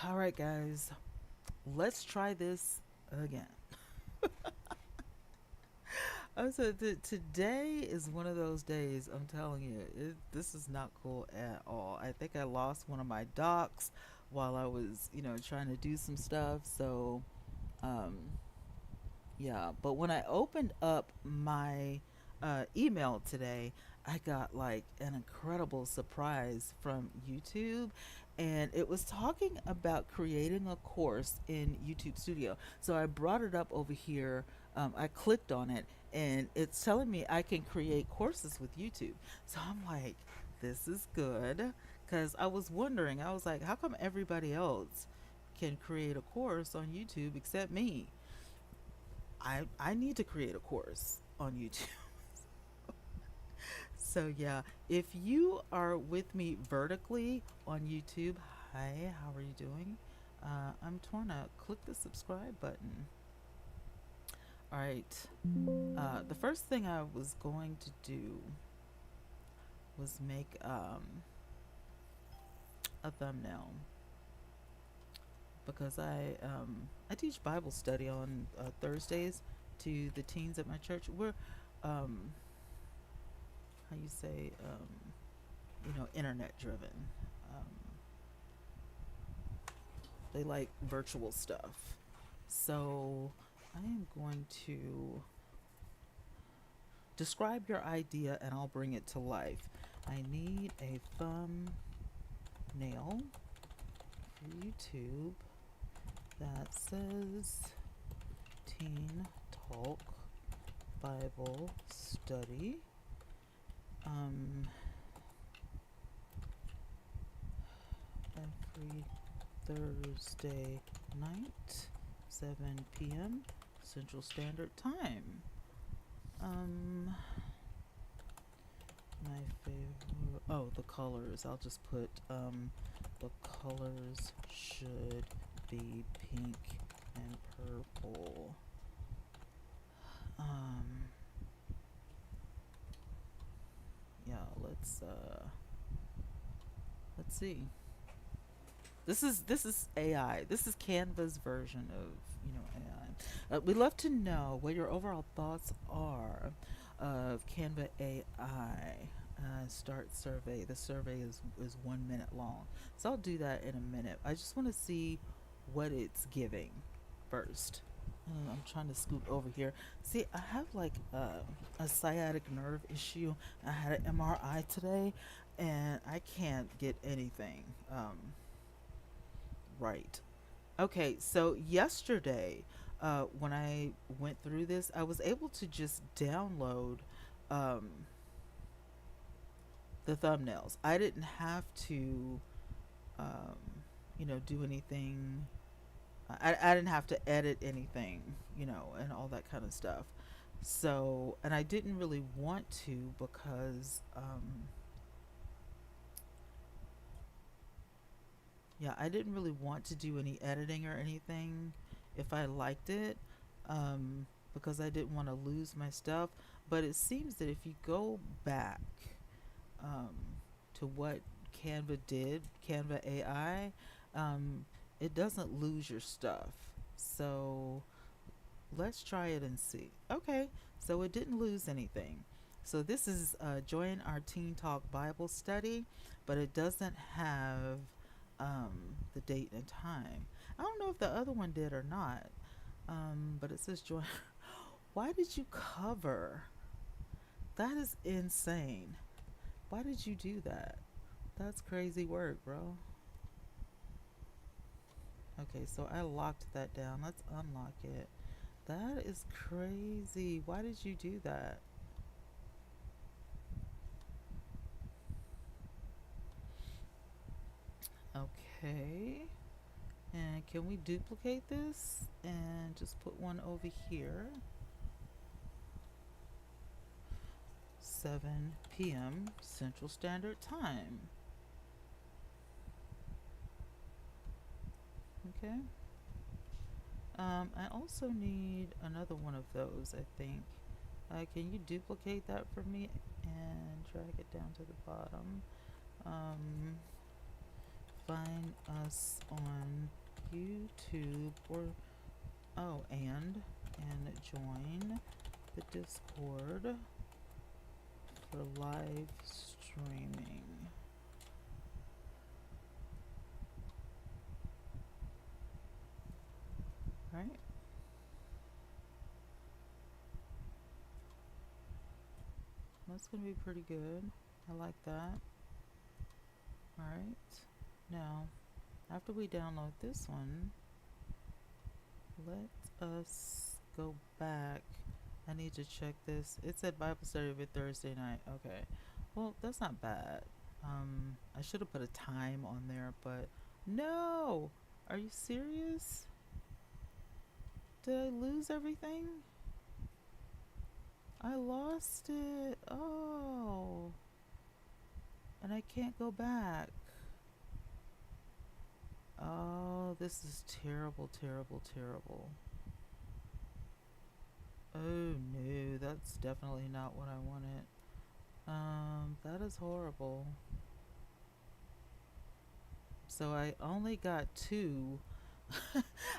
All right, guys, let's try this again. So today is one of those days. I'm telling you, this is not cool at all. I think I lost one of my docs while I was, trying to do some stuff. So, um, yeah. But when I opened up my email today, I got like an incredible surprise from YouTube. And it was talking about creating a course in YouTube Studio. So I brought it up over here. I clicked on it and it's telling me I can create courses with YouTube. So I'm like, this is good. Because I was wondering, I was like, how come everybody else can create a course on YouTube except me? I need to create a course on YouTube. So yeah, if you are with me vertically on YouTube, hi, how are you doing? I'm torn to click the subscribe button. All right. The first thing I was going to do was make a thumbnail because I teach Bible study on Thursdays to the teens at my church. We're how you say internet driven. Um, they like virtual stuff. So I am going to describe your idea and I'll bring it to life. I need a thumbnail for YouTube that says Teen Talk Bible Study. Every Thursday night, 7 p.m. Central Standard Time. My favorite. Oh, the colors. I'll just put the colors should be pink and purple. Yeah, let's see. This is AI. This is Canva's version of AI. We'd love to know what your overall thoughts are of Canva AI. Start survey. The survey is 1 minute long, so I'll do that in a minute. I just want to see what it's giving first. I'm trying to scoot over here. See, I have like a sciatic nerve issue. I had an MRI today, and I can't get anything right. Okay, so yesterday, when I went through this, I was able to just download um, the thumbnails. I didn't have to, um, do anything. I didn't have to edit anything, and all that kind of stuff. So, and I didn't really want to because, yeah, I didn't really want to do any editing or anything if I liked it, because I didn't want to lose my stuff. But it seems that if you go back um, to what Canva did, Canva AI, it doesn't lose your stuff. So let's try it and see. Okay, so it didn't lose anything. So this is join our Teen Talk Bible study, but it doesn't have the date and time. I don't know if the other one did or not, but it says join. Why did you cover? That is insane. Why did you do that? That's crazy work, bro. Okay, so I locked that down. Let's unlock it. That is crazy. Why did you do that? Okay. And can we duplicate this and just put one over here? 7 p.m. Central Standard Time. Okay. I also need another one of those, I think. Can you duplicate that for me and drag it down to the bottom? Find us on YouTube or and join the Discord for live streaming. Right? That's gonna be pretty good. I like that. Alright. Now, after we download this one, let us go back. I need to check this. It said Bible study every Thursday night. Okay. Well, that's not bad. I should have put a time on there, but no. Are you serious? Did I lose everything? I lost it. Oh. And I can't go back. Oh, this is terrible, terrible, terrible. Oh no, that's definitely not what I wanted. That is horrible. So I only got two.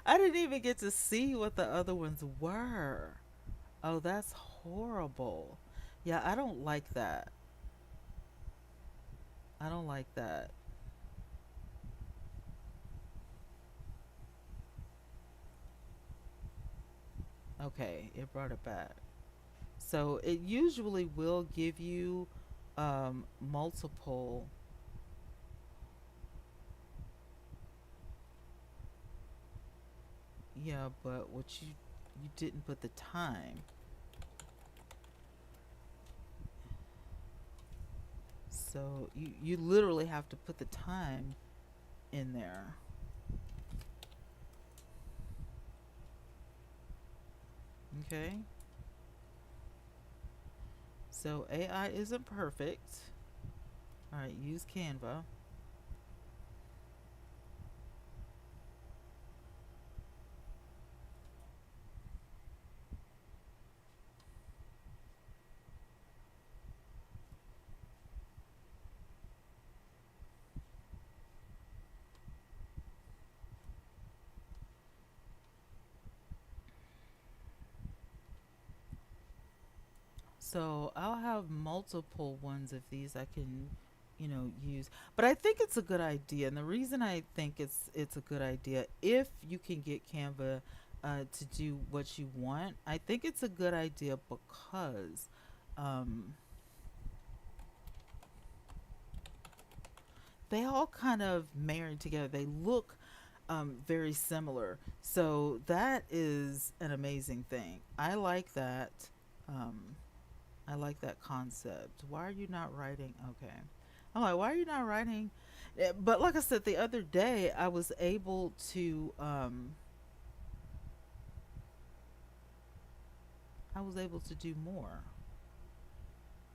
I didn't even get to see what the other ones were. Oh, that's horrible. Yeah, I don't like that. I don't like that. Okay, it brought it back. So it usually will give you multiple. Yeah, but what you didn't put the time. So you literally have to put the time in there. Okay? So AI isn't perfect. All right, use Canva. So I'll have multiple ones of these I can, use. But I think it's a good idea, and the reason I think it's a good idea, if you can get Canva to do what you want, I think it's a good idea because um, they all kind of marry together. They look very similar, so that is an amazing thing. I like that. Um, I like that concept. Why are you not writing? Okay. I'm like, why are you not writing? But like I said, the other day, I was able to do more.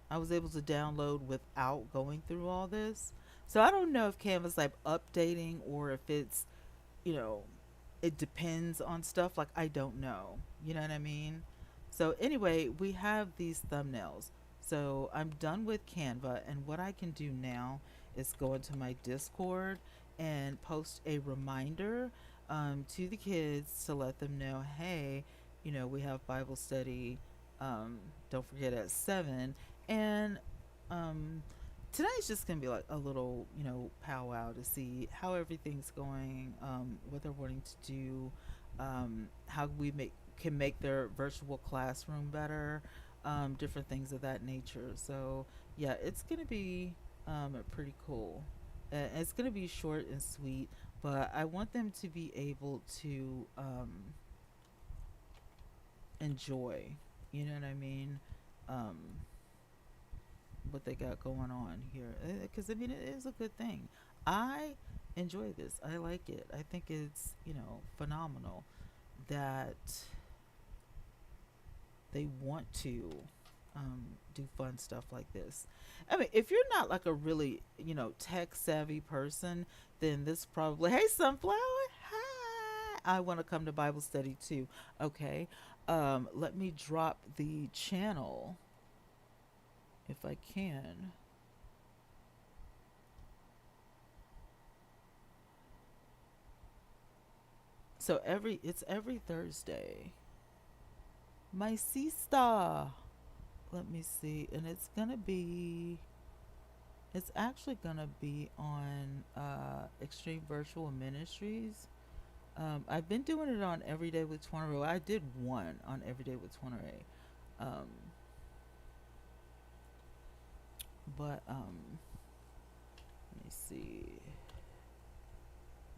I was able to download without going through all this. So I don't know if Canva's like updating or if it's, you know, it depends on stuff. Like, I don't know. You know what I mean? So anyway, we have these thumbnails. So I'm done with Canva, and what I can do now is go into my Discord and post a reminder to the kids to let them know, hey, we have Bible study. Don't forget at 7. And um, tonight's just gonna be like a little, powwow to see how everything's going, what they're wanting to do, how we can make their virtual classroom better, different things of that nature. So yeah, it's gonna be pretty cool. It's gonna be short and sweet, but I want them to be able to enjoy. You know what I mean? Um, what they got going on here, because I mean, it is a good thing. I enjoy this. I like it. I think it's, phenomenal that they want to do fun stuff like this. I mean, if you're not like a really, tech savvy person, then this probably, hey, Sunflower, hi, I want to come to Bible study too. Okay. Let me drop the channel if I can. So it's every Thursday. My sister. Let me see, and it's actually gonna be on Extreme Virtual Ministries. I've been doing it on Everyday with Twenty. I did one on Everyday with Twenty. Um, but let me see.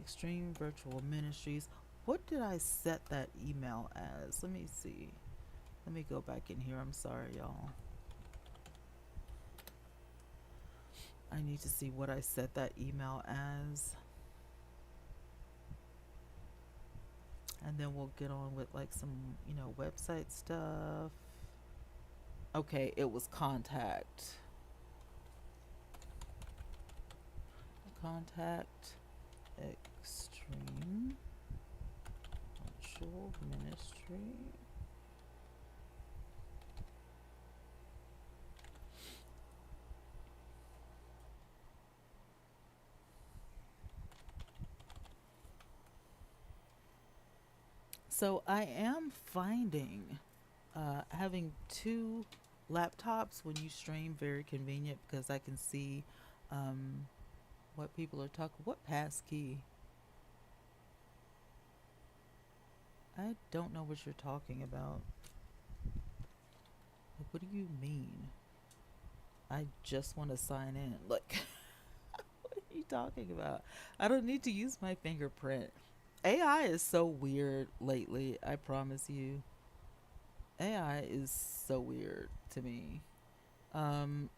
Extreme Virtual Ministries. What did I set that email as? Let me see. Let me go back in here. I'm sorry, y'all. I need to see what I set that email as. And then we'll get on with like some, website stuff. Okay, it was contact Extreme Virtual Ministry. So I am finding having two laptops when you stream very convenient because I can see um, what people are talking. What passkey? I don't know what you're talking about. Like, what do you mean? I just want to sign in. Like, what are you talking about? I don't need to use my fingerprint. AI is so weird lately. I promise you. AI is so weird to me.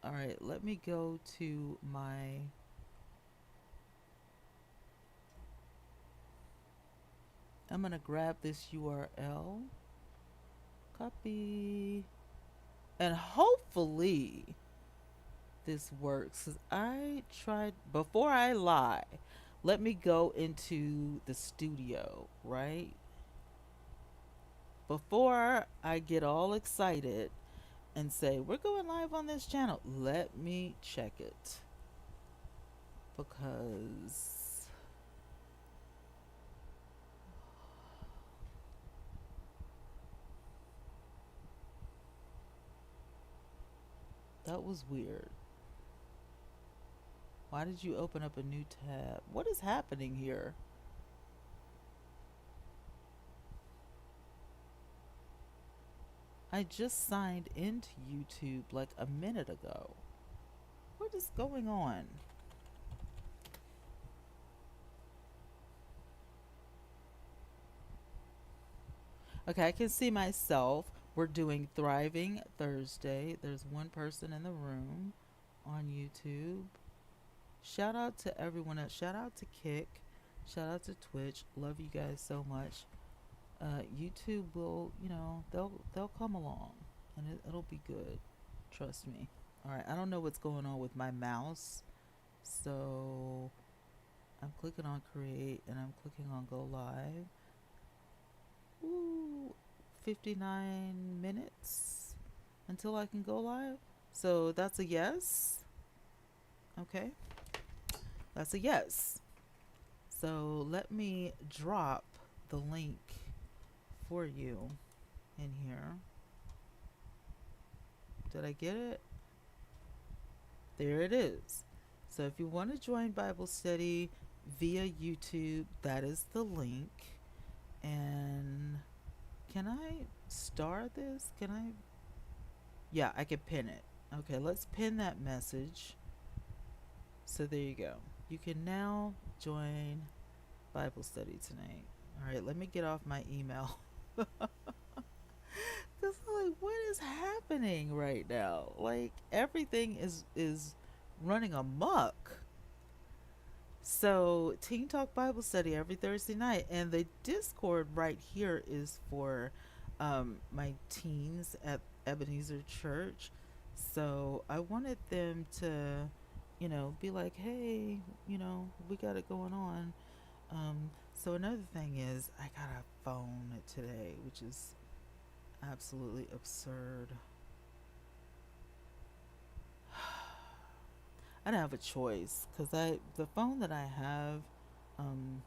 All right, let me go to my. I'm gonna grab this URL, copy, and hopefully this works. 'Cause I tried before I lie. Let me go into the studio, right? Before I get all excited and say we're going live on this channel, let me check it because that was weird. Why did you open up a new tab? What is happening here? I just signed into YouTube like a minute ago. What is going on? Okay, I can see myself. We're doing Thriving Thursday. There's one person in the room on YouTube. Shout out to everyone else. Shout out to Kick. Shout out to Twitch. Love you guys so much. YouTube will, they'll come along, and it'll be good. Trust me. All right, I don't know what's going on with my mouse, so I'm clicking on create and I'm clicking on go live. Ooh, 59 minutes until I can go live. So that's a yes. Okay, that's a yes. So let me drop the link for you in here. Did I get it? There it is. So if you want to join Bible study via YouTube, that is the link. And can I star this? Can I? Yeah, I can pin it. Okay, let's pin that message. So there you go. You can now join Bible study tonight. All right, let me get off my email. Cause like, what is happening right now? Like everything is running amok. So Teen Talk Bible Study every Thursday night, and the Discord right here is for my teens at Ebenezer Church. So I wanted them to, be like, hey, we got it going on. So another thing is I got a phone today, which is absolutely absurd. I don't have a choice because the phone that I have, um,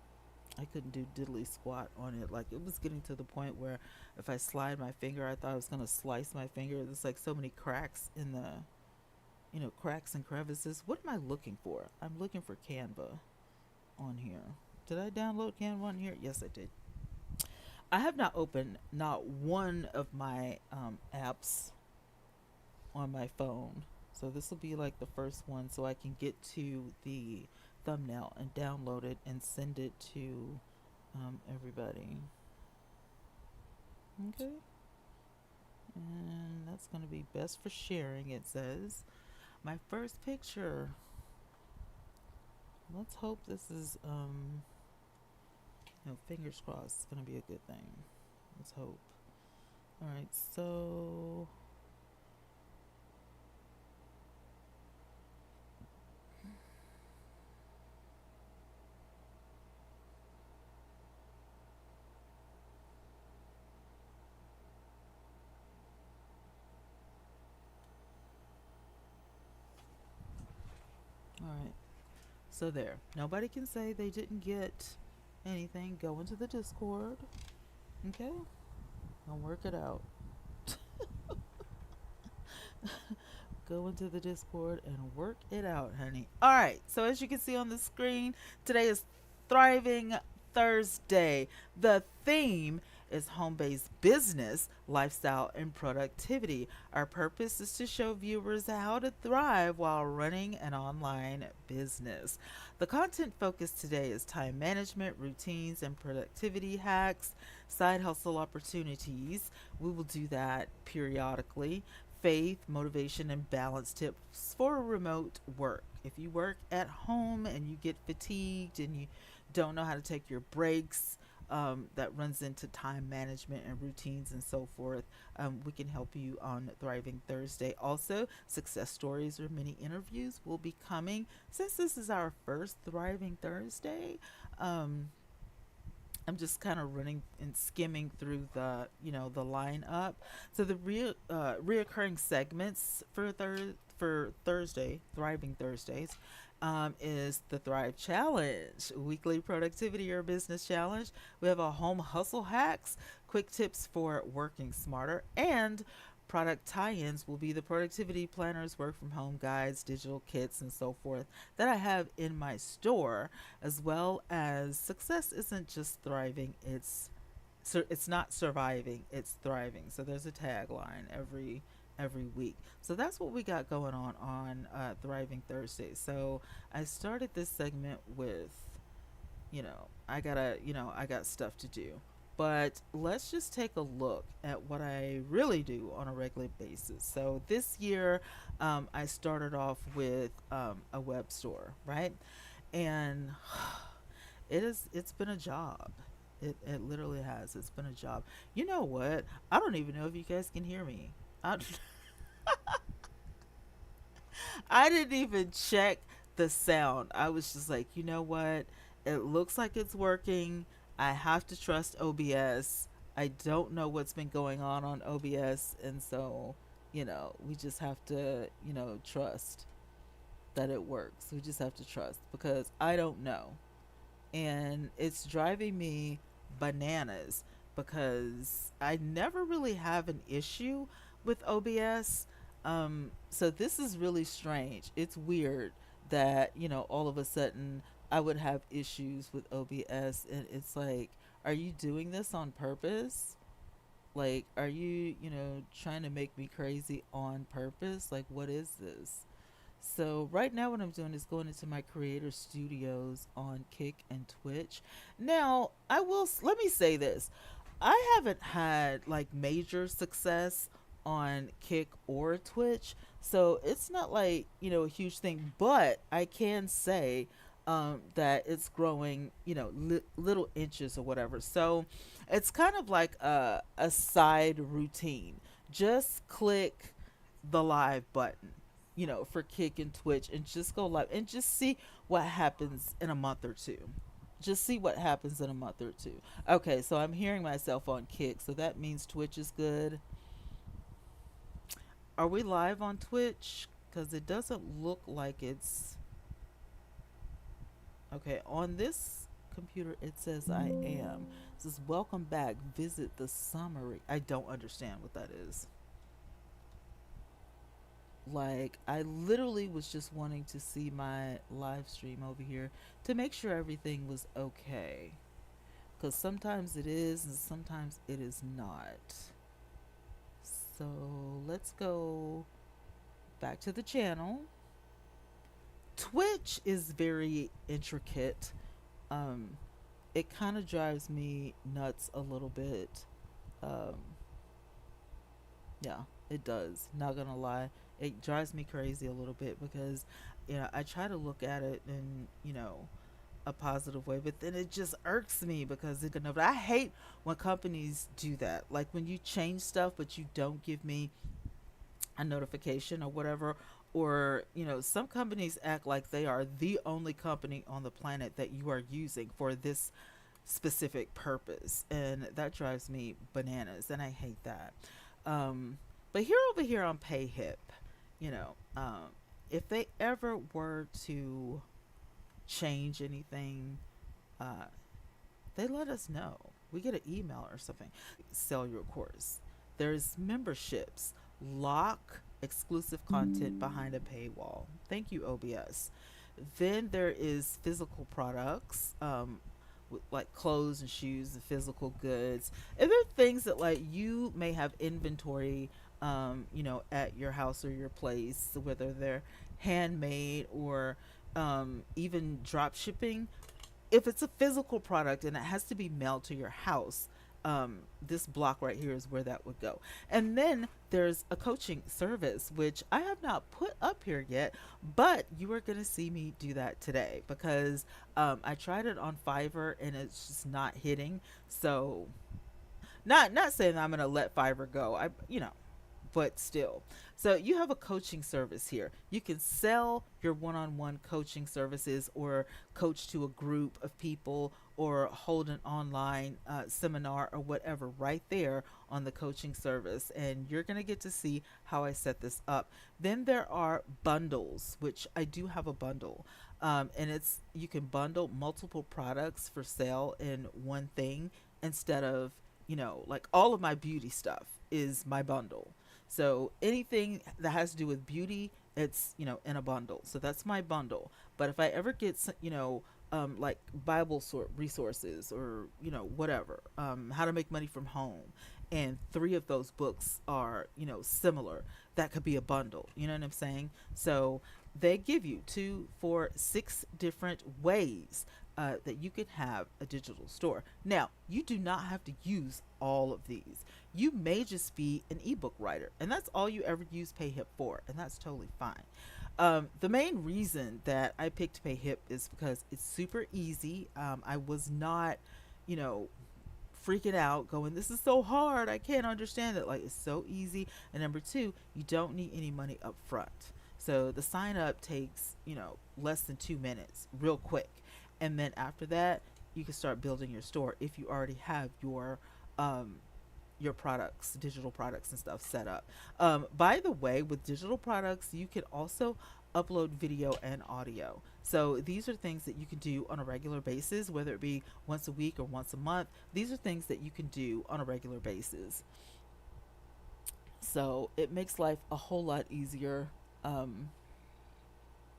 I couldn't do diddly squat on it. Like it was getting to the point where if I slide my finger, I thought I was gonna slice my finger. There's like so many cracks in the, cracks and crevices. What am I looking for? I'm looking for Canva on here. Did I download Canva on here? Yes, I did. I have not opened not one of my apps on my phone. So this will be like the first one so I can get to the thumbnail and download it and send it to everybody. Okay. And that's going to be best for sharing, it says. My first picture. Let's hope this is, fingers crossed, it's going to be a good thing. Let's hope. All right, so all right. So there. Nobody can say they didn't get anything. Go into the Discord. Okay? And work it out. Go into the Discord and work it out, honey. All right. So as you can see on the screen, today is Thriving Thursday. The theme is home-based business, lifestyle, and productivity. Our purpose is to show viewers how to thrive while running an online business. The content focus today is time management, routines, and productivity hacks, side hustle opportunities. We will do that periodically. Faith, motivation, and balance tips for remote work. If you work at home and you get fatigued and you don't know how to take your breaks, that runs into time management and routines and so forth, we can help you on Thriving Thursday. Also, success stories or mini interviews will be coming. Since this is our first Thriving Thursday, I'm just kind of running and skimming through the lineup. So the reoccurring segments for Thursday, Thriving Thursdays, is the Thrive Challenge, weekly productivity or business challenge. We have a home hustle hacks, quick tips for working smarter, and product tie-ins will be the productivity planners, work from home guides, digital kits, and so forth that I have in my store, as well as success isn't just thriving, it's not surviving, it's thriving. So there's a tagline every week. So that's what we got going on Thriving Thursday. So I started this segment with, I got stuff to do. But let's just take a look at what I really do on a regular basis. So this year, I started off with a web store, right? And it's been a job. It literally has. It's been a job. You know what? I don't even know if you guys can hear me. I, I didn't even check the sound. I was just like, you know what? It looks like it's working. I have to trust OBS. I don't know what's been going on OBS. And so, we just have to, trust that it works. We just have to trust because I don't know. And it's driving me bananas because I never really have an issue with OBS. So this is really strange. It's weird that, all of a sudden I would have issues with OBS, and it's like, are you doing this on purpose? Like, are you, trying to make me crazy on purpose? Like, what is this? So right now what I'm doing is going into my creator studios on Kick and Twitch. Now, let me say this. I haven't had like major success on Kick or Twitch. So it's not like, a huge thing, but I can say that it's growing, little inches or whatever. So it's kind of like a side routine. Just click the live button, for Kick and Twitch, and just go live and just see what happens in a month or two. Just see what happens in a month or two. Okay, so I'm hearing myself on Kick, so that means Twitch is good. Are we live on Twitch? Because it doesn't look like it's. Okay, on this computer it says I am. It says welcome back. Visit the summary. I don't understand what that is. Like, I literally was just wanting to see my live stream over here to make sure everything was okay. Because sometimes it is and sometimes it is not. So let's go back to the channel. Twitch is very intricate. Um, it kind of drives me nuts a little bit. Um, yeah, it does. Not gonna lie, it drives me crazy a little bit because, I try to look at it in, a positive way, but then it just irks me because it. But I hate when companies do that. Like when you change stuff, but you don't give me a notification or whatever. Or, some companies act like they are the only company on the planet that you are using for this specific purpose. And that drives me bananas. And I hate that. But here over here on PayHip, you know, um, if they ever were to change anything, uh, they let us know. We get an email or something. Sell your course. There's memberships, lock exclusive content behind a paywall. Thank you, OBS. Then there is physical products, like clothes and shoes and physical goods. And there are things that like you may have inventory, at your house or your place, whether they're handmade or even drop shipping. If it's a physical product and it has to be mailed to your house, this block right here is where that would go. And then there's a coaching service, which I have not put up here yet, but you are going to see me do that today because I tried it on Fiverr and it's just not hitting. So not saying I'm going to let Fiverr go. But still. So you have a coaching service here. You can sell your one-on-one coaching services or coach to a group of people or hold an online seminar or whatever right there on the coaching service. And you're going to get to see how I set this up. Then there are bundles, which I do have a bundle. And you can bundle multiple products for sale in one thing instead of, like all of my beauty stuff is my bundle. So anything that has to do with beauty, it's, in a bundle. So that's my bundle. But if I ever get, like Bible sort resources or, whatever, how to make money from home. And three of those books are, similar. That could be a bundle. You know what I'm saying? So they give you 2, 4, 6 different ways that you could have a digital store. Now, you do not have to use all of these. You may just be an ebook writer, and that's all you ever use PayHip for, and that's totally fine. The main reason that I picked PayHip is because it's super easy. I was not, you know, freaking out going, this is so hard, I can't understand it. Like, it's so easy. And number two, you don't need any money up front. So the sign up takes, less than 2 minutes, real quick. And then after that, you can start building your store if you already have your products, digital products and stuff set up. By the way, with digital products, you can also upload video and audio. So these are things that you can do on a regular basis, whether it be once a week or once a month. These are things that you can do on a regular basis. So it makes life a whole lot easier.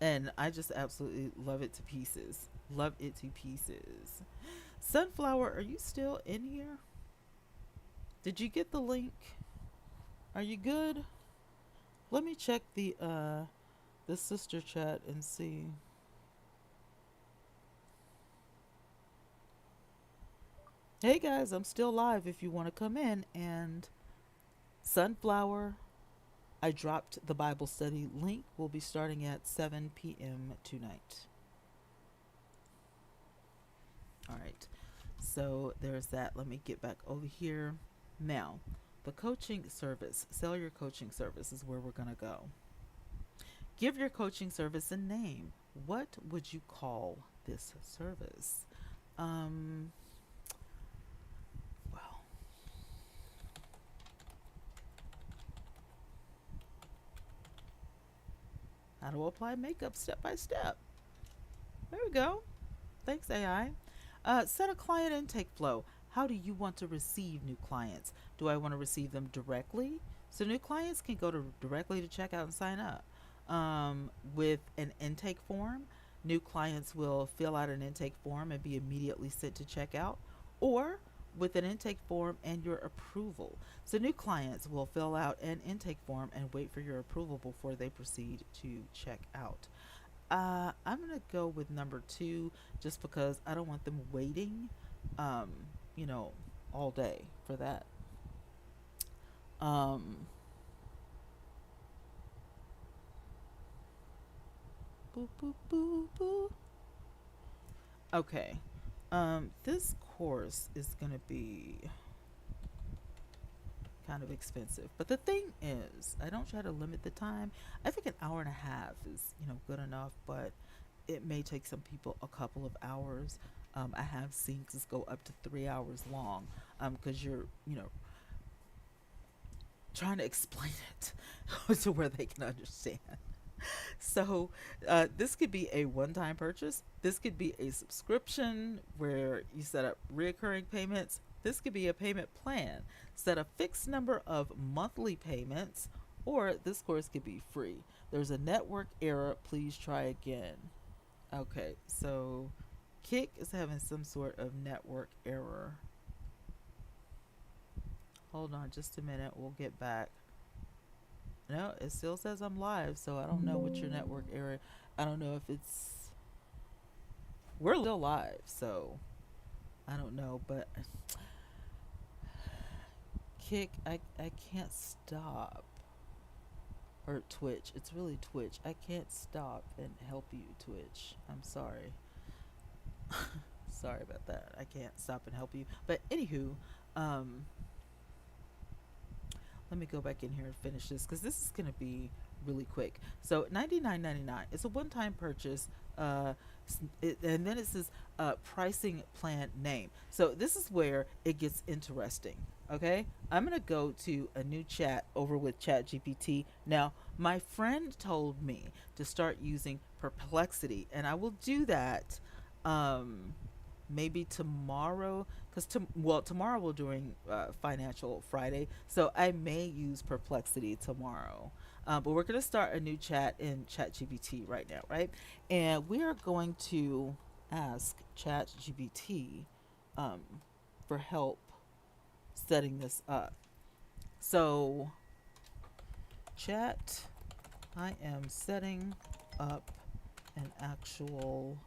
And I just absolutely love it to pieces. Love it to pieces. Sunflower, are you still in here? Did you get the link? Are you good? Let me check the sister chat and see. Hey guys, I'm still live if you want to come in. And Sunflower, I dropped the Bible study link. We'll be starting at 7 p.m. tonight. All right. So there's that. Let me get back over here. Now, the coaching service, sell your coaching service is where we're going to go. Give your coaching service a name. What would you call this service? Well, how to apply makeup step by step. There we go. Thanks, AI. Set a client intake flow. How do you want to receive new clients? Do I want to receive them directly? So new clients can go directly to checkout and sign up. With an intake form, new clients will fill out an intake form and be immediately sent to checkout. Or with an intake form and your approval. So new clients will fill out an intake form and wait for your approval before they proceed to check out. I'm gonna go with number two just because I don't want them waiting, um, you know, all day for that. Um, boo, boo, boo, boo. Okay. This course is gonna be kind of expensive, but the thing is, I don't try to limit the time. I think an hour and a half is, good enough, but it may take some people a couple of hours. I have seen this go up to 3 hours long, because you're, trying to explain it to where they can understand. So, this could be a one time purchase. This could be a subscription where you set up recurring payments. This could be a payment plan. Set a fixed number of monthly payments, or this course could be free. There's a network error. Please try again. Okay, so Kick is having some sort of network error. Hold on just a minute. We'll get back. No, it still says I'm live, so I don't know what your network error. I don't know if it's. We're still live, so I don't know, but Kick, I can't stop. Or Twitch. It's really Twitch. I can't stop and help you, Twitch. I'm sorry. Sorry about that. I can't stop and help you. But anywho, um, let me go back in here and finish this because this is gonna be really quick. So $99.99. It's a one-time purchase. And then it says pricing plan name. So this is where it gets interesting. Okay, I'm gonna go to a new chat over with ChatGPT. Now, my friend told me to start using Perplexity, and I will do that. Um, Maybe tomorrow because tomorrow we're doing financial Friday, so I may use Perplexity tomorrow. But we're going to start a new chat in ChatGPT right now, right? And we are going to ask ChatGPT um, for help setting this up. So chat, I am setting up an actual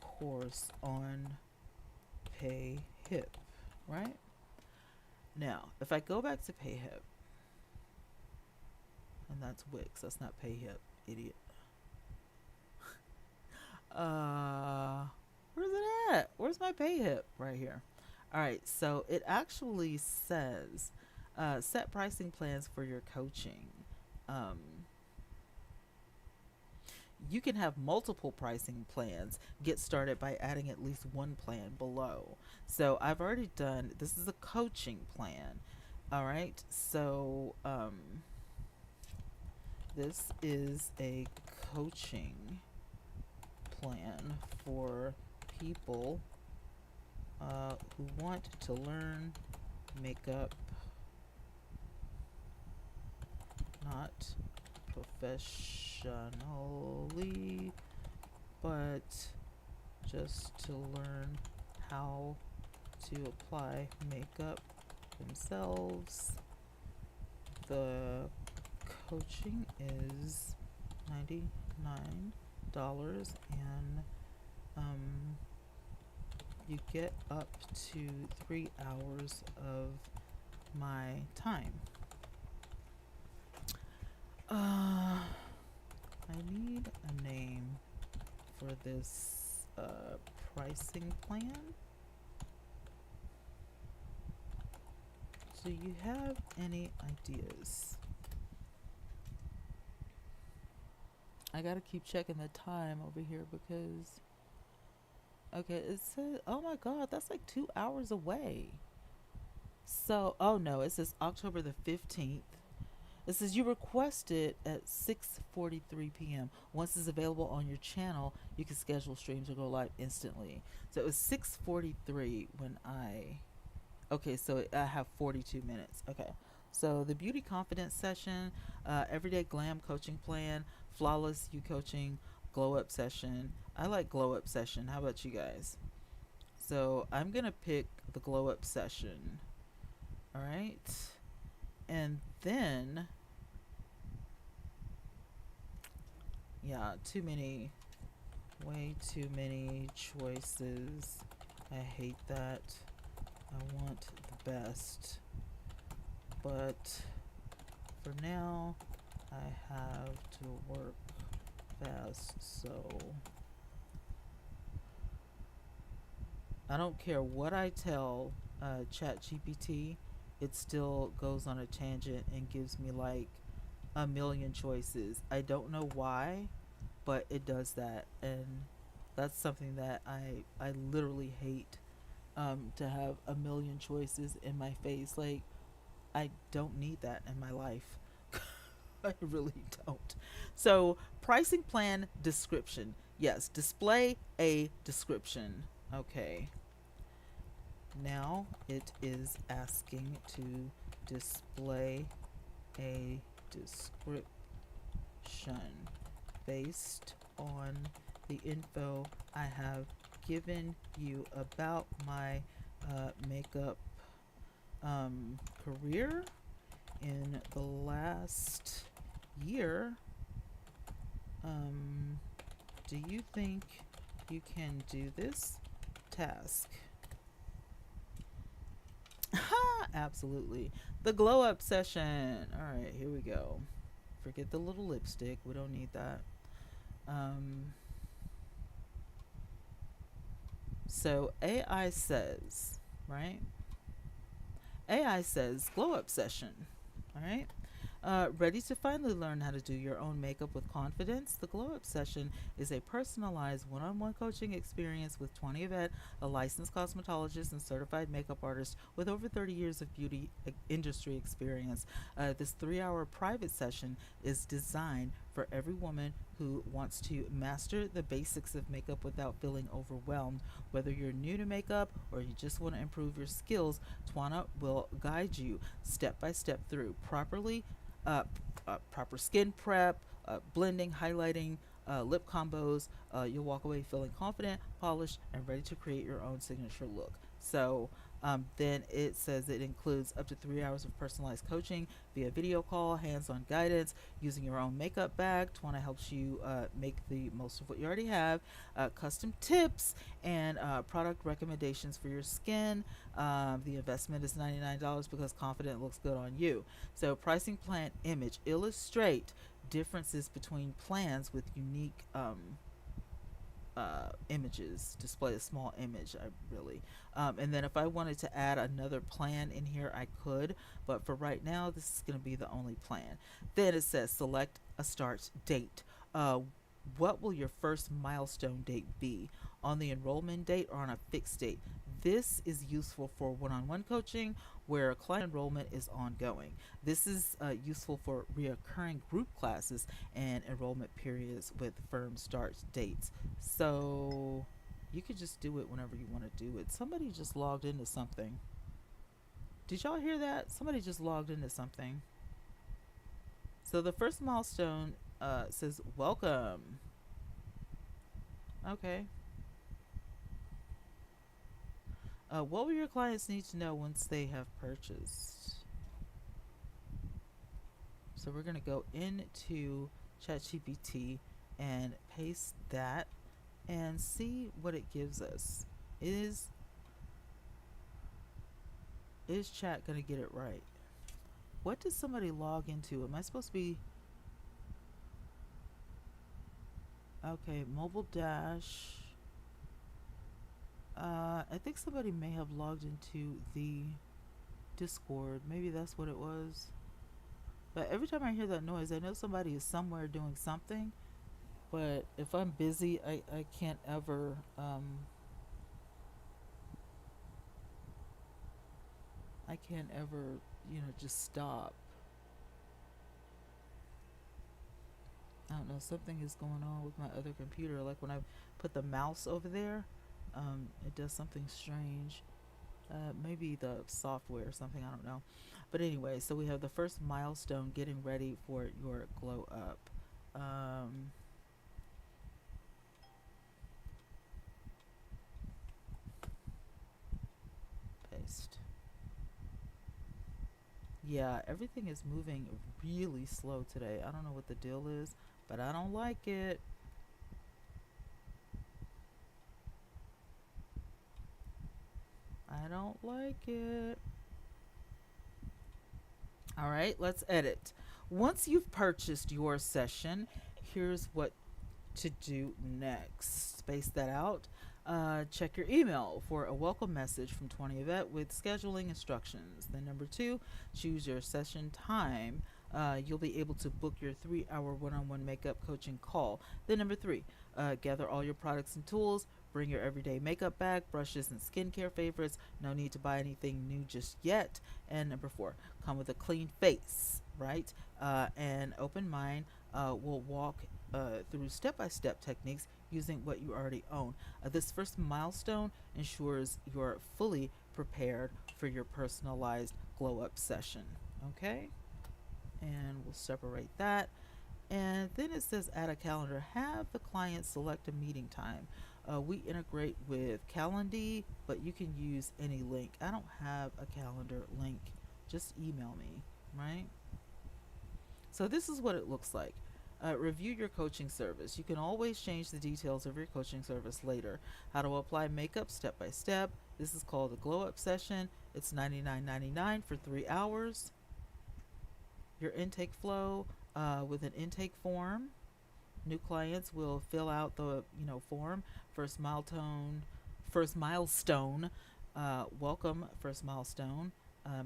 course on PayHip, right? Now, if I go back to PayHip, and that's Wix, that's not PayHip, idiot. Where's it at? Where's my PayHip? Right here. All right, so it actually says set pricing plans for your coaching. Um, you can have multiple pricing plans. Get started by adding at least one plan below. So I've already done, this is a coaching plan. All right, so this is a coaching plan for people who want to learn makeup, not professionally, but just to learn how to apply makeup themselves. The coaching is $99 and you get up to 3 hours of my time. I need a name for this pricing plan. Do you have any ideas? I gotta keep checking the time over here because okay, it says oh my god, that's like 2 hours away. So oh no, it says October the 15th. It says you requested at 6:43 p.m. Once it's available on your channel, you can schedule streams or go live instantly. So it was 6:43 when I. Okay, so I have 42 minutes. Okay. So the beauty confidence session, everyday glam coaching plan, flawless you coaching, glow up session. I like glow up session. How about you guys? So I'm going to pick the glow up session. All right. And then, yeah, way too many choices. I hate that. I want the best. But for now, I have to work fast, so I don't care what I tell ChatGPT, it still goes on a tangent and gives me like a million choices. I don't know why, but it does that, and that's something that I literally hate. To have a million choices in my face, like I don't need that in my life. I really don't. So, pricing plan description. Yes, display a description. Okay. Now it is asking to display a description based on the info I have given you about my makeup career in the last year. Um, do you think you can do this task? Absolutely. The glow up session. All right, here we go. Forget the little lipstick. We don't need that. Um, so AI says, right? AI says glow up session. All right. Ready to finally learn how to do your own makeup with confidence? The Glow Up Session is a personalized one on one coaching experience with 20 vet, a licensed cosmetologist, and certified makeup artist with over 30 years of beauty industry experience. This 3 hour private session is designed for every woman who wants to master the basics of makeup without feeling overwhelmed. Whether you're new to makeup or you just want to improve your skills, Twana will guide you step by step through uh, proper skin prep, blending, highlighting, lip combos. You'll walk away feeling confident, polished, and ready to create your own signature look. So then it says it includes up to 3 hours of personalized coaching via video call, hands-on guidance, using your own makeup bag. Twana helps you make the most of what you already have, custom tips and product recommendations for your skin. The investment is $99 because confident looks good on you. So pricing plan image illustrate differences between plans with unique images, display a small image. I really and then if I wanted to add another plan in here, I could, but for right now this is going to be the only plan. Then it says select a start date. What will your first milestone date be, on the enrollment date or on a fixed date? This is useful for one-on-one coaching where client enrollment is ongoing. This is useful for reoccurring group classes and enrollment periods with firm start dates. So you could just do it whenever you want to do it. Somebody just logged into something. Did y'all hear that? Somebody just logged into something. So the first milestone says welcome. Okay. What will your clients need to know once they have purchased? So we're going to go into ChatGPT and paste that and see what it gives us. Is chat going to get it right? What does somebody log into? Am I supposed to be okay? Mobile dash. I think somebody may have logged into the Discord. Maybe that's what it was. But every time I hear that noise, I know somebody is somewhere doing something. But if I'm busy, I can't ever I can't ever, just stop. I don't know, something is going on with my other computer. Like when I put the mouse over there, it does something strange. Maybe the software or something, I don't know. But anyway, so we have the first milestone, getting ready for your glow up. Um, Paste. Yeah, everything is moving really slow today. I don't know what the deal is, but I don't like it. I don't like it. All right, let's edit. Once you've purchased your session, here's what to do next. Space that out. Check your email for a welcome message from 20 Vet with scheduling instructions. Then, number two, choose your session time. You'll be able to book your 3 hour one on one makeup coaching call. Then, number three, gather all your products and tools. Bring your everyday makeup bag, brushes, and skincare favorites. No need to buy anything new just yet. And number four, come with a clean face, right? And open mind. We'll walk through step by step techniques using what you already own. This first milestone ensures you're fully prepared for your personalized glow up session. Okay? And we'll separate that. And then it says add a calendar. Have the client select a meeting time. We integrate with Calendly, but you can use any link. I don't have a calendar link. Just email me, right? So this is what it looks like. Review your coaching service. You can always change the details of your coaching service later. How to apply makeup step by step. This is called a glow up session. It's $99.99 for 3 hours. Your intake flow with an intake form. New clients will fill out the form. First milestone. First milestone. Welcome. First milestone.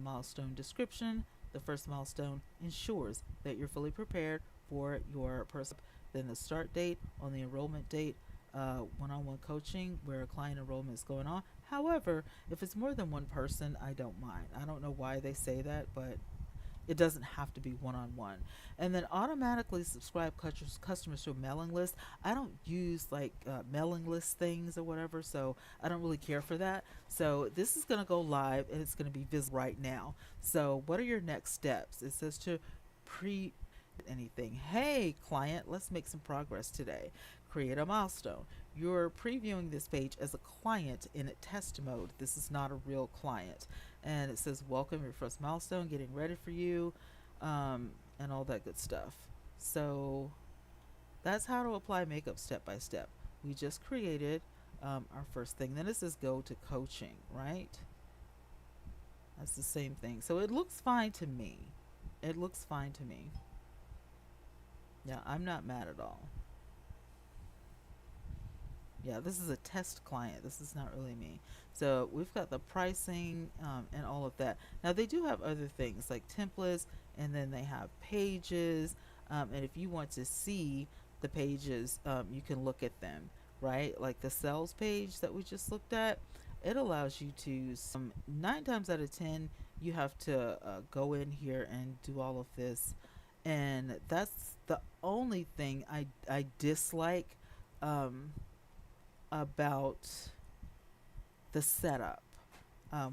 Milestone description. The first milestone ensures that you're fully prepared for your person. Then the start date on the enrollment date, one-on-one coaching where a client enrollment is going on. However, if it's more than one person, I don't mind. I don't know why they say that, but it doesn't have to be one-on-one. And then automatically subscribe customers to a mailing list. I don't use like mailing list things or whatever, so I don't really care for that. So this is going to go live and it's going to be visible right now. So what are your next steps? It says to pre anything. Hey client, let's make some progress today. Create a milestone. You're previewing this page as a client in a test mode. This is not a real client. And it says welcome your first milestone, getting ready for you, and all that good stuff. So that's how to apply makeup step by step. We just created our first thing. Then it says go to coaching, right? That's the same thing. So it looks fine to me. It looks fine to me. Yeah, I'm not mad at all. Yeah, this is a test client. This is not really me. So we've got the pricing and all of that. Now they do have other things like templates, and then they have pages. And if you want to see the pages, you can look at them, right? Like the sales page that we just looked at, it allows you to, 9 times out of 10, you have to go in here and do all of this. And that's the only thing I dislike about the setup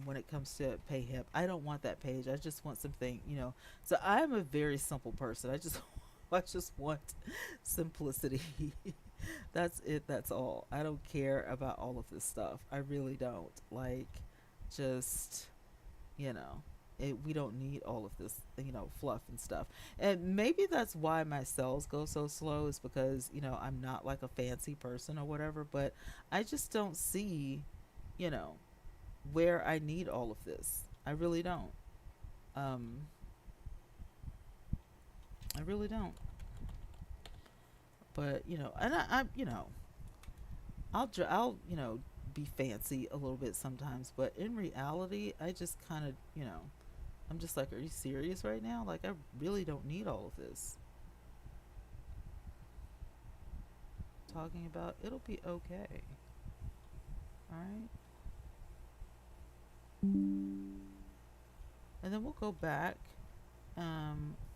when it comes to PayHip. I don't want that page. I just want something. So I'm a very simple person. I just want simplicity. That's it. That's all. I don't care about all of this stuff. I really don't. Like, just you know we don't need all of this fluff and stuff. And maybe that's why my sales go so slow, is because I'm not like a fancy person or whatever, but I just don't see you know where I need all of this. I really don't. um I really don't. But and I I'll be fancy a little bit sometimes, but in reality I just kind of I'm just like, are you serious right now? Like, I really don't need all of this. Talking about it'll be okay. All right. And then we'll go back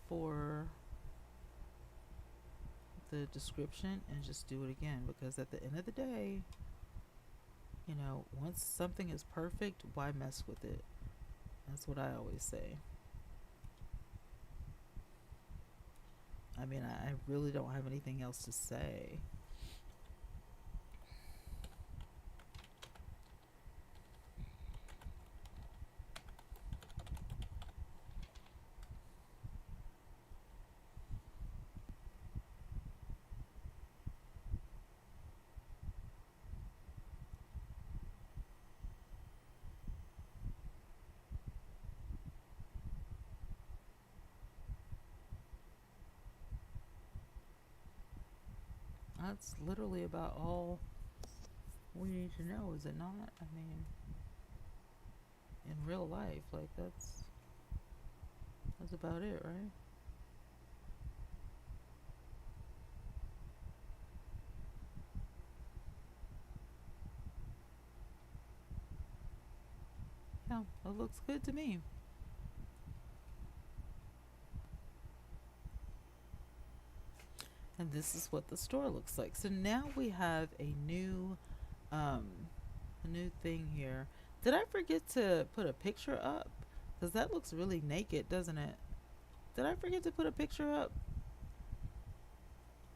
for the description and just do it again, because at the end of the day, once something is perfect, why mess with it? That's what I always say. I mean, I really don't have anything else to say. That's literally about all we need to know, is it not? I mean, in real life, like that's about it, right? Yeah, it looks good to me. And this is what the store looks like. So now we have um a new thing here. Did I forget to put a picture up? Because that looks really naked, doesn't it? Did I forget to put a picture up?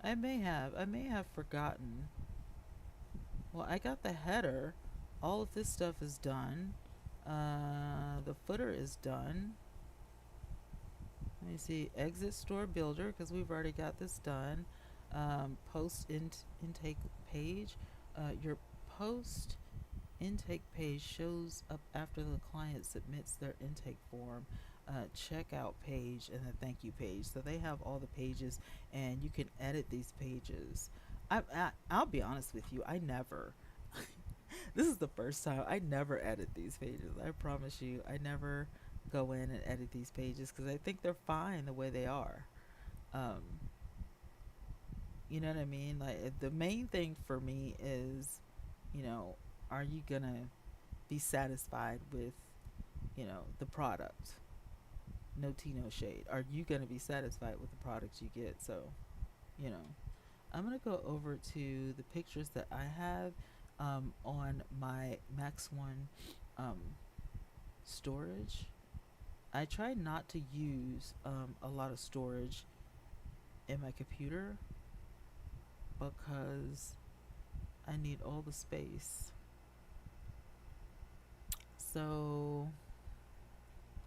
I may have forgotten. Well, I got the header. All of this stuff is done. The footer is done. Let me see. Exit store builder, because we've already got this done. Intake page. Your post intake page shows up after the client submits their intake form. Checkout page and the thank you page. So they have all the pages, and you can edit these pages. I'll be honest with you. I never. This is the first time I never edit these pages. I promise you, I never go in and edit these pages because I think they're fine the way they are. Um, you know what I mean? Like the main thing for me is, you know, are you gonna be satisfied with, the product? No tea, no shade. Are you gonna be satisfied with the products you get? So, you know, I'm gonna go over to the pictures that I have on my Max One um, storage. I try not to use a lot of storage in my computer because I need all the space. So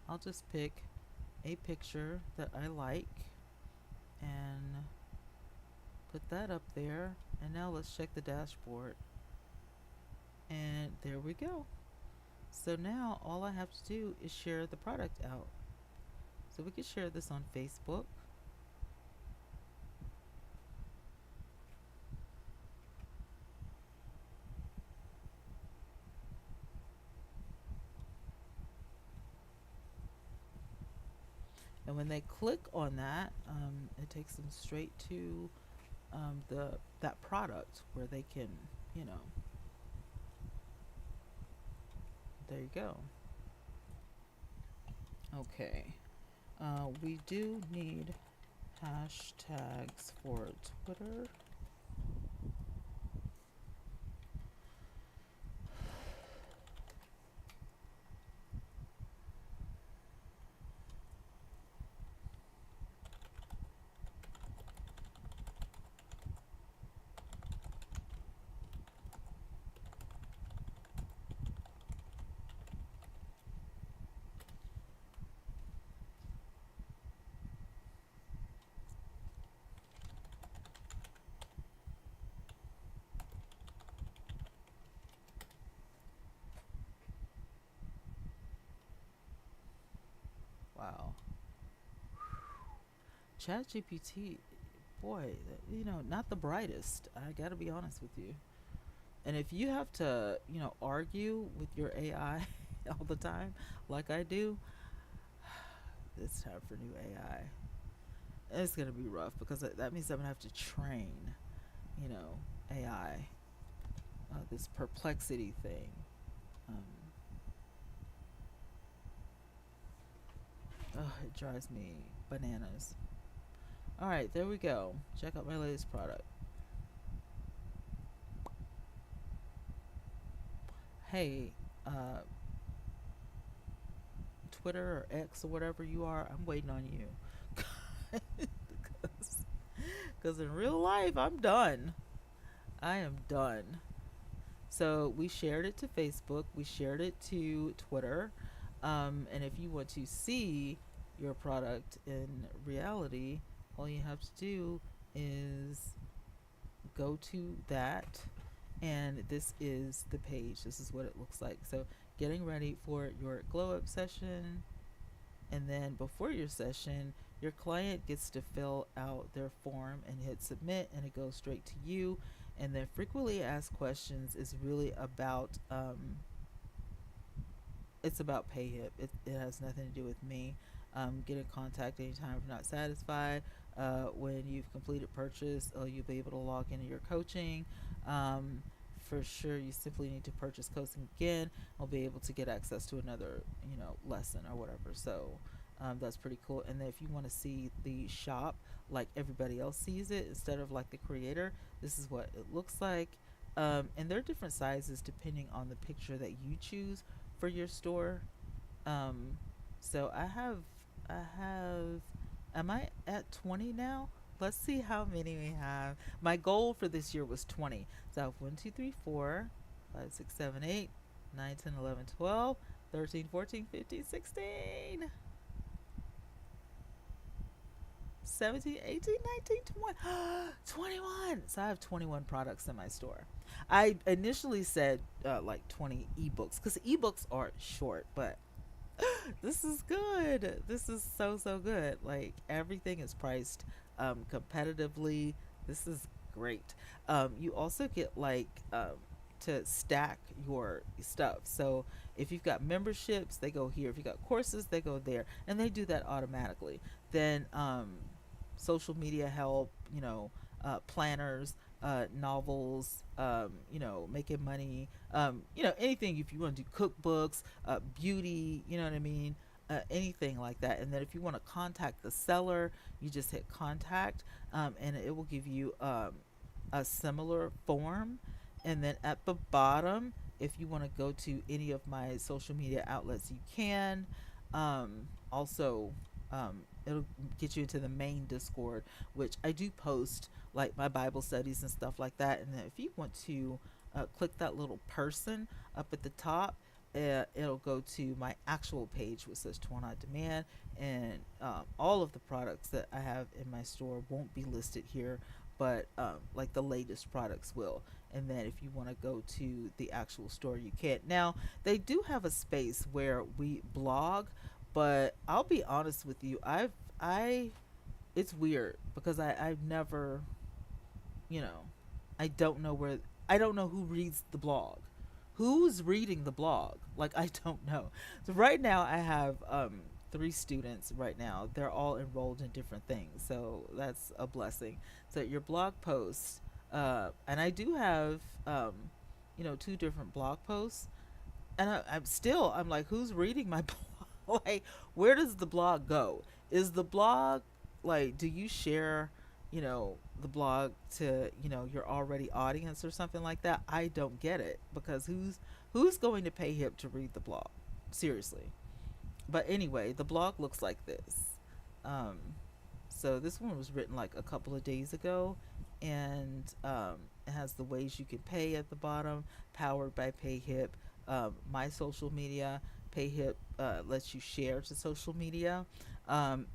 I'll just pick a picture that I like and put that up there. And now let's check the dashboard. And there we go. So now all I have to do is share the product out. So we can share this on Facebook. And when they click on that, it takes them straight to the that product where they can, you know, there you go. Okay. We do need hashtags for Twitter. Wow. ChatGPT, boy, not the brightest. I gotta be honest with you. And if you have to, argue with your AI all the time, like I do, it's time for new AI. It's gonna be rough because that means I'm gonna have to train, AI. This perplexity thing. Um, it drives me bananas. All right, there we go. Check out my latest product. Hey, uh, Twitter or X or whatever you are, I'm waiting on you. Because in real life, I'm done. I am done. So we shared it to Facebook, we shared it to Twitter. And if you want to see your product in reality, all you have to do is go to that. And this is the page. This is what it looks like. So, getting ready for your glow up session. And then before your session, your client gets to fill out their form and hit submit, and it goes straight to you. And then frequently asked questions is really about it's about PayHip. It has nothing to do with me. Get in contact anytime if you're not satisfied. When you've completed purchase, you'll be able to log into your coaching. For sure, you simply need to purchase coaching again. I'll be able to get access to another, lesson or whatever. So that's pretty cool. And then if you want to see the shop like everybody else sees it, instead of like the creator, this is what it looks like. And there are different sizes depending on the picture that you choose for your store. Um, so I have, am I at 20 now? Let's see how many we have. My goal for this year was 20. So I have 1, 2, 3, 4, 5, 6, 7, 8, 9, 10, 11, 12, 13, 14, 15, 16, 17, 18, 19, 20, 21. So I have 21 products in my store. I initially said like 20 ebooks because ebooks are short, but this is good. This is so so good. Like everything is priced competitively. This is great. You also get like to stack your stuff. So if you've got memberships, they go here. If you got courses, they go there, and they do that automatically. Then social media help. Planners. Novels, making money, anything. If you want to do cookbooks, beauty, you know what I mean, anything like that. And then if you want to contact the seller, you just hit contact, and it will give you a similar form. And then at the bottom, if you want to go to any of my social media outlets, you can. Also, it'll get you into the main Discord, which I do post like my Bible studies and stuff like that. And then if you want to click that little person up at the top, it'll go to my actual page, which says Torn on Demand. And all of the products that I have in my store won't be listed here, but like the latest products will. And then if you want to go to the actual store, you can. Now, they do have a space where we blog, but I'll be honest with you, I it's weird because I've never, you know, I don't know where, I don't know who reads the blog. Who's reading the blog? Like I don't know. So right now I have 3 students right now. They're all enrolled in different things. So that's a blessing. So your blog posts, and I do have 2 different blog posts, and I'm like, who's reading my blog? Like, where does the blog go? Is the blog, like, do you share, the blog to, your already audience or something like that? I don't get it, because who's going to pay him to read the blog? Seriously. But anyway, the blog looks like this. Um, so this one was written like a couple of days ago, and it has the ways you can pay at the bottom, powered by PayHip. My social media, PayHip lets you share to social media, and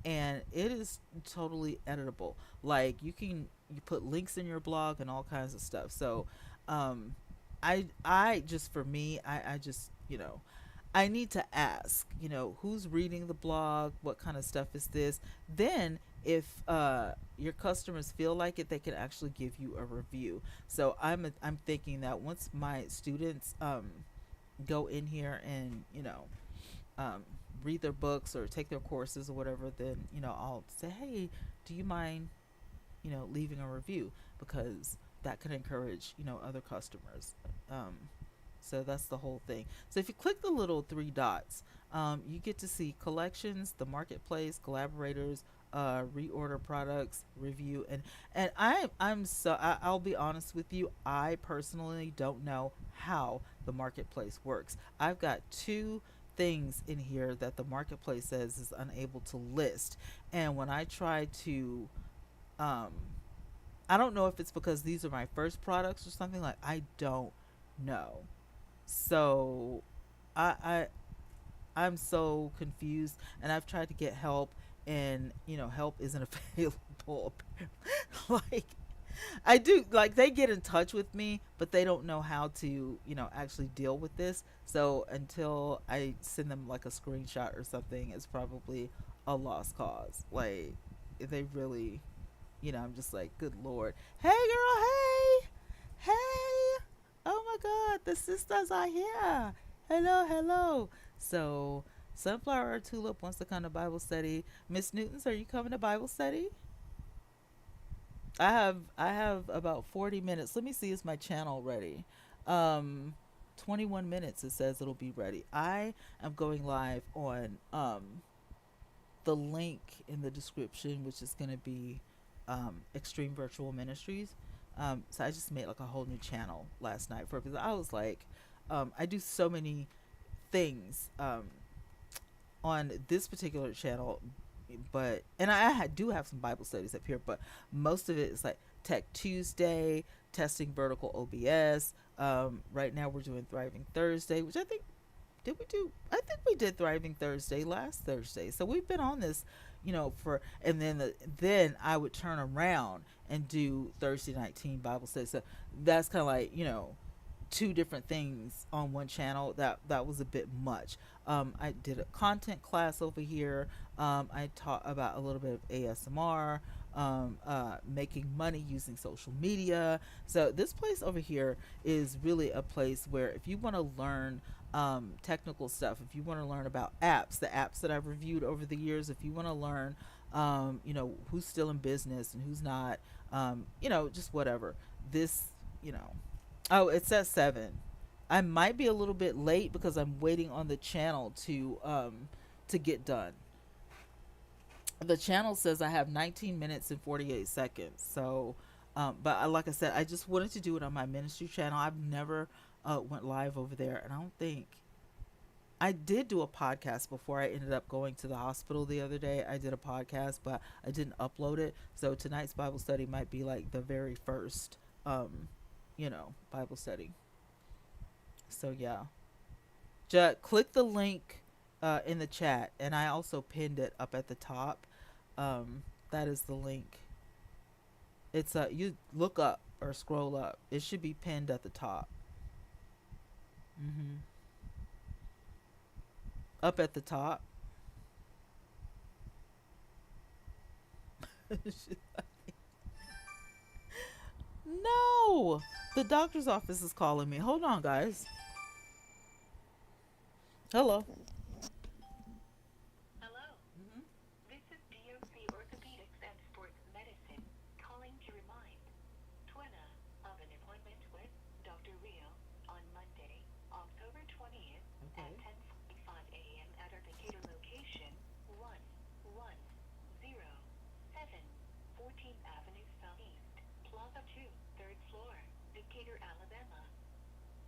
it is totally editable. Like you put links in your blog and all kinds of stuff. So um, I just, for me, I just, I need to ask, who's reading the blog? What kind of stuff is this? Then, if your customers feel like it, they can actually give you a review. So I'm thinking that once my students go in here and um, read their books or take their courses or whatever, then I'll say, hey, do you mind leaving a review, because that can encourage other customers. So that's the whole thing. So if you click the little 3 dots, you get to see collections, the marketplace, collaborators, reorder products, review, and I'll be honest with you. I personally don't know how the marketplace works. I've got two things in here that the marketplace says is unable to list, and when I try to, um, I don't know if it's because these are my first products or something, like I don't know. So I I'm so confused, and I've tried to get help, and help isn't available. Like, I do, like, they get in touch with me, but they don't know how to actually deal with this. So until I send them like a screenshot or something, it's probably a lost cause. Like, if they really, I'm just like, good lord, hey girl, hey, hey, oh my god, the sisters are here. Hello, hello. So Sunflower or Tulip wants to come to Bible study. Miss Newtons, are you coming to Bible study? I have about 40 minutes. Let me see, is my channel ready? Um 21 minutes it says it'll be ready. I am going live on the link in the description, which is going to be Extreme Virtual Ministries. So I just made like a whole new channel last night for, because I was like, I do so many things on this particular channel, but and do have some Bible studies up here, but most of it is like Tech Tuesday, testing vertical OBS. Right now we're doing Thriving Thursday, which I think, did we do? I think we did Thriving Thursday last Thursday. So we've been on this, for, and then I would turn around and do Thursday night teen Bible study. So that's kind of like, two different things on one channel. That was a bit much. I did a content class over here. I taught about a little bit of ASMR, making money using social media. So this place over here is really a place where if you want to learn technical stuff, if you want to learn about apps, the apps that I've reviewed over the years, if you want to learn, who's still in business and who's not, just whatever. This, you know, Oh, it's at 7. I might be a little bit late because I'm waiting on the channel to get done. The channel says I have 19 minutes and 48 seconds. So, but like I said, I just wanted to do it on my ministry channel. I've never went live over there, and I don't think I did do a podcast before I ended up going to the hospital the other day. I did a podcast, but I didn't upload it. So tonight's Bible study might be like the very first, Bible study. So yeah, click the link in the chat, and I also pinned it up at the top. That is the link. It's you look up or scroll up. It should be pinned at the top. hmm Up at the top. No, the doctor's office is calling me. Hold on, guys. Hello. Hello, hmm this is DOC Orthopedics and Sports Medicine calling to remind Twina of an appointment with Dr. Rio on Monday, October 20th at Okay. 10:45 a.m. at our Decatur location, 1107 14th Avenue Southeast, Plaza 2, 3rd floor, Decatur, Alabama.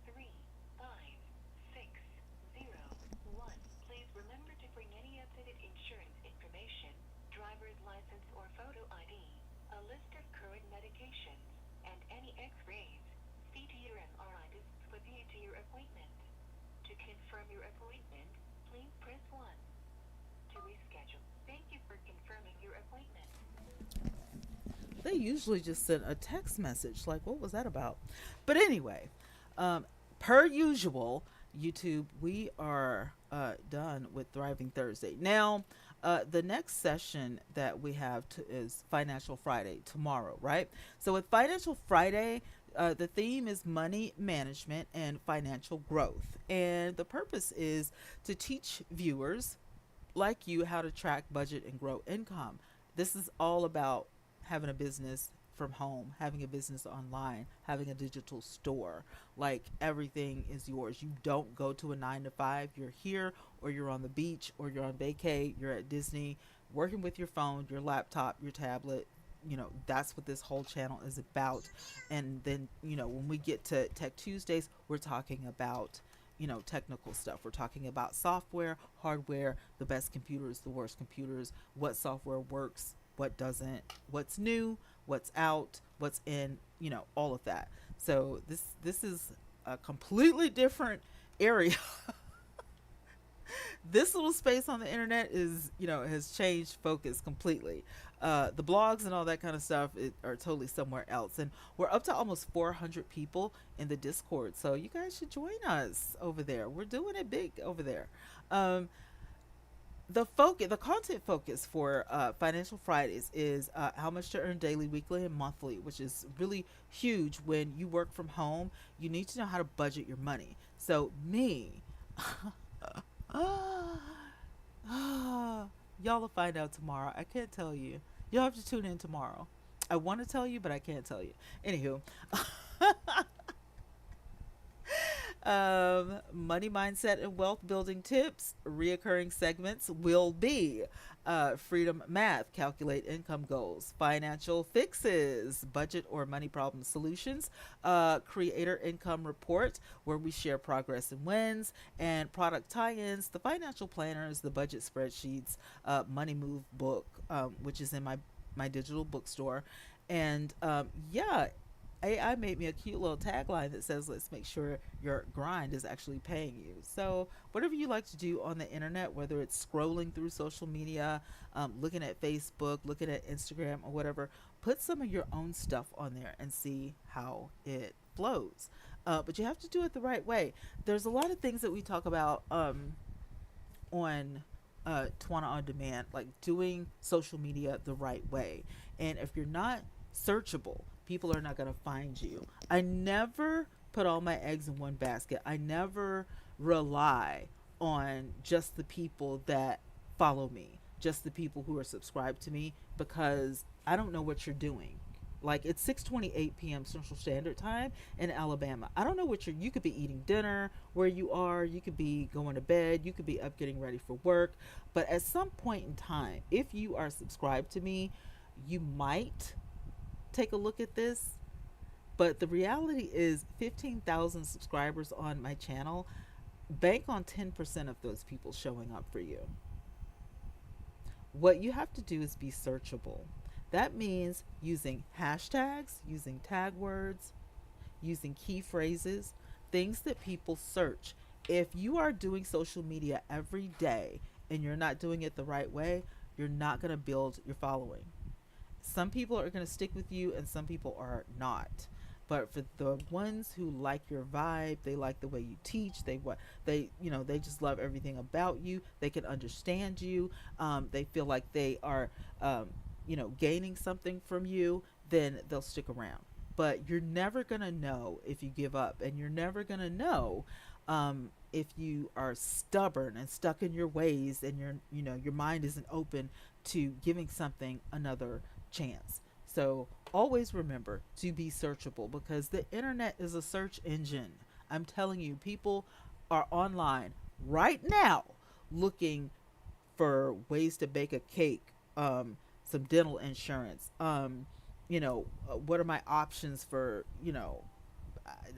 35601. Please remember to bring any updated insurance information, driver's license or photo ID, a list of current medications, and any x-rays, CT or MRI visits with you to your appointment. To confirm your appointment, please press 1. To reschedule, thank you for confirming your appointment. They usually just send a text message. Like, what was that about? But anyway, um, per usual, YouTube, we are done with Thriving Thursday. Now, the next session that we have is Financial Friday tomorrow, right? So, with Financial Friday, the theme is money management and financial growth. And the purpose is to teach viewers like you how to track, budget, and grow income. This is all about having a business from home, having a business online, having a digital store. Like, everything is yours. You don't go to a 9 to 5. You're here, or you're on the beach, or you're on vacay, you're at Disney working with your phone, your laptop, your tablet. That's what this whole channel is about. And then, when we get to Tech Tuesdays, we're talking about, technical stuff. We're talking about software, hardware, the best computers, the worst computers, what software works, what doesn't, what's new, what's out, what's in, all of that. So this is a completely different area. This little space on the internet is, has changed focus completely. The blogs and all that kind of stuff are totally somewhere else. And we're up to almost 400 people in the Discord. So you guys should join us over there. We're doing it big over there. Um, the content focus for Financial Fridays is how much to earn daily, weekly, and monthly, which is really huge when you work from home. You need to know how to budget your money. So me, y'all will find out tomorrow. I can't tell you. You'll have to tune in tomorrow. I want to tell you, but I can't tell you. Anywho, money mindset and wealth building tips, reoccurring segments will be freedom math, calculate income goals, financial fixes, budget or money problem solutions, creator income report, where we share progress and wins, and product tie ins, the financial planners, the budget spreadsheets, money move book, which is in my digital bookstore. And yeah, AI made me a cute little tagline that says, let's make sure your grind is actually paying you. So, whatever you like to do on the internet, whether it's scrolling through social media, looking at Facebook, looking at Instagram, or whatever, put some of your own stuff on there and see how it flows. But you have to do it the right way. There's a lot of things that we talk about on Twana on Demand, like doing social media the right way. And if you're not searchable, people are not going to find you. I never put all my eggs in one basket. I never rely on just the people that follow me, just the people who are subscribed to me, because I don't know what you're doing. Like, it's 6:28 p.m. Central Standard Time in Alabama. I don't know what you could be eating dinner where you are, you could be going to bed, you could be up getting ready for work. But at some point in time, if you are subscribed to me, you might take a look at this. But the reality is 15,000 subscribers on my channel. Bank on 10% of those people showing up for you. What you have to do is be searchable. That means using hashtags, using tag words, using key phrases, things that people search. If you are doing social media every day and you're not doing it the right way, you're not going to build your following. Some people are going to stick with you and some people are not. But for the ones who like your vibe, they like the way you teach, they just love everything about you. They can understand you. They feel like they are gaining something from you, then they'll stick around. But you're never going to know if you give up, and you're never going to know if you are stubborn and stuck in your ways, and your mind isn't open to giving something another chance. So always remember to be searchable, because the internet is a search engine. I'm telling you, people are online right now looking for ways to bake a cake, some dental insurance, what are my options for,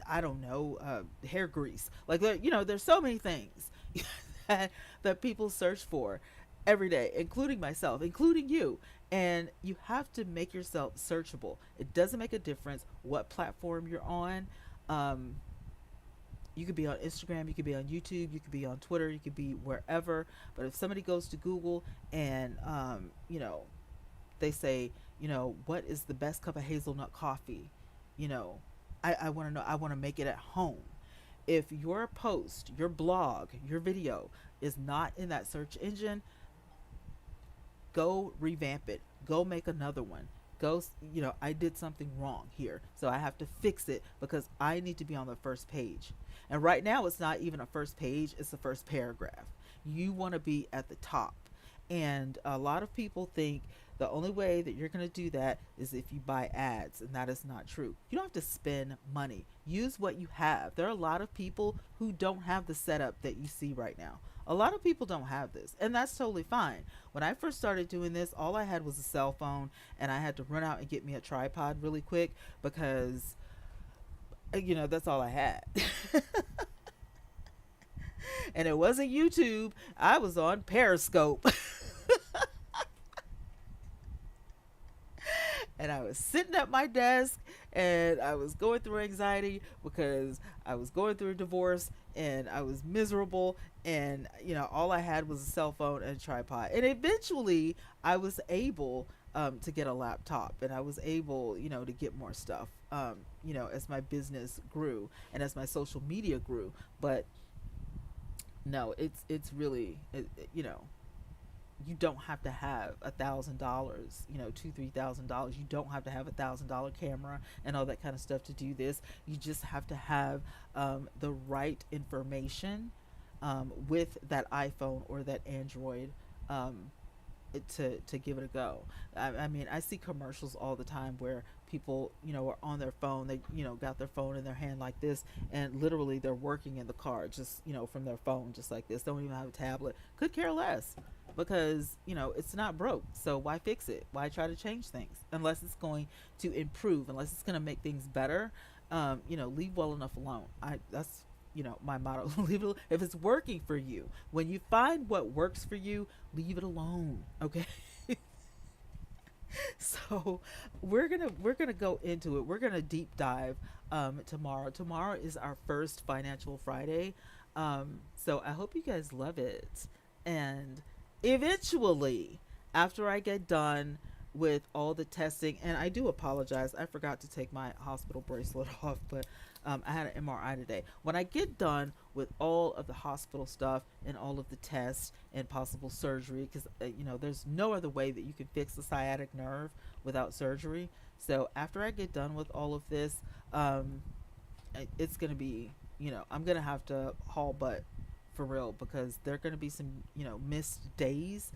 I don't know, hair grease. Like, there's so many things that people search for every day, including myself, including you. And you have to make yourself searchable. It doesn't make a difference what platform you're on. You could be on Instagram, you could be on YouTube, you could be on Twitter, you could be wherever. But if somebody goes to Google and, they say, what is the best cup of hazelnut coffee? I want to know, I want to make it at home. If your post, your blog, your video is not in that search engine, go revamp it. Go make another one. I did something wrong here. So I have to fix it because I need to be on the first page. And right now it's not even a first page, it's the first paragraph. You want to be at the top. And a lot of people think the only way that you're going to do that is if you buy ads, and that is not true. You don't have to spend money. Use what you have. There are a lot of people who don't have the setup that you see right now. A lot of people don't have this, and that's totally fine. When I first started doing this, all I had was a cell phone, and I had to run out and get me a tripod really quick because, that's all I had. And it wasn't YouTube, I was on Periscope. And I was sitting at my desk and I was going through anxiety because I was going through a divorce and I was miserable, and all I had was a cell phone and a tripod. And eventually I was able to get a laptop, and I was able to get more stuff as my business grew and as my social media grew. But no, it's really you don't have to have $1,000, $2,000, $3,000. You don't have to have $1,000 camera and all that kind of stuff to do this. You just have to have the right information with that iPhone or that Android, to give it a go. I mean, I see commercials all the time where people, are on their phone. They, got their phone in their hand like this, and literally they're working in the car just, from their phone, just like this. Don't even have a tablet. Could care less, because it's not broke. So why fix it? Why try to change things unless it's going to improve? Unless it's going to make things better. Leave well enough alone. That's my motto. Leave it, if it's working for you. When you find what works for you, leave it alone. Okay. So we're gonna go into it. We're gonna deep dive tomorrow. Tomorrow is our first Financial Friday. So I hope you guys love it. And eventually, after I get done with all the testing, and I do apologize, I forgot to take my hospital bracelet off, but I had an MRI today. When I get done with all of the hospital stuff and all of the tests and possible surgery, because there's no other way that you can fix the sciatic nerve without surgery. So after I get done with all of this, it's gonna be, I'm gonna have to haul butt for real, because there are gonna be some, missed days.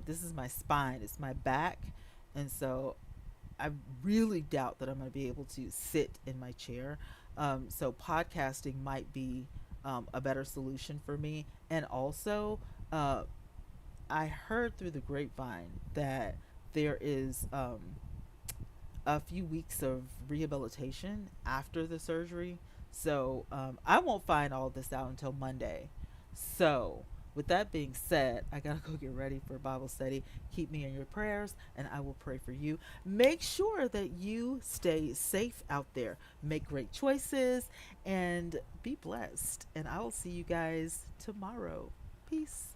This is my spine, it's my back, and so I really doubt that I'm going to be able to sit in my chair. So podcasting might be a better solution for me. And also, I heard through the grapevine that there is a few weeks of rehabilitation after the surgery. So I won't find all this out until Monday. So, with that being said, I gotta go get ready for Bible study. Keep me in your prayers, and I will pray for you. Make sure that you stay safe out there. Make great choices and be blessed. And I will see you guys tomorrow. Peace.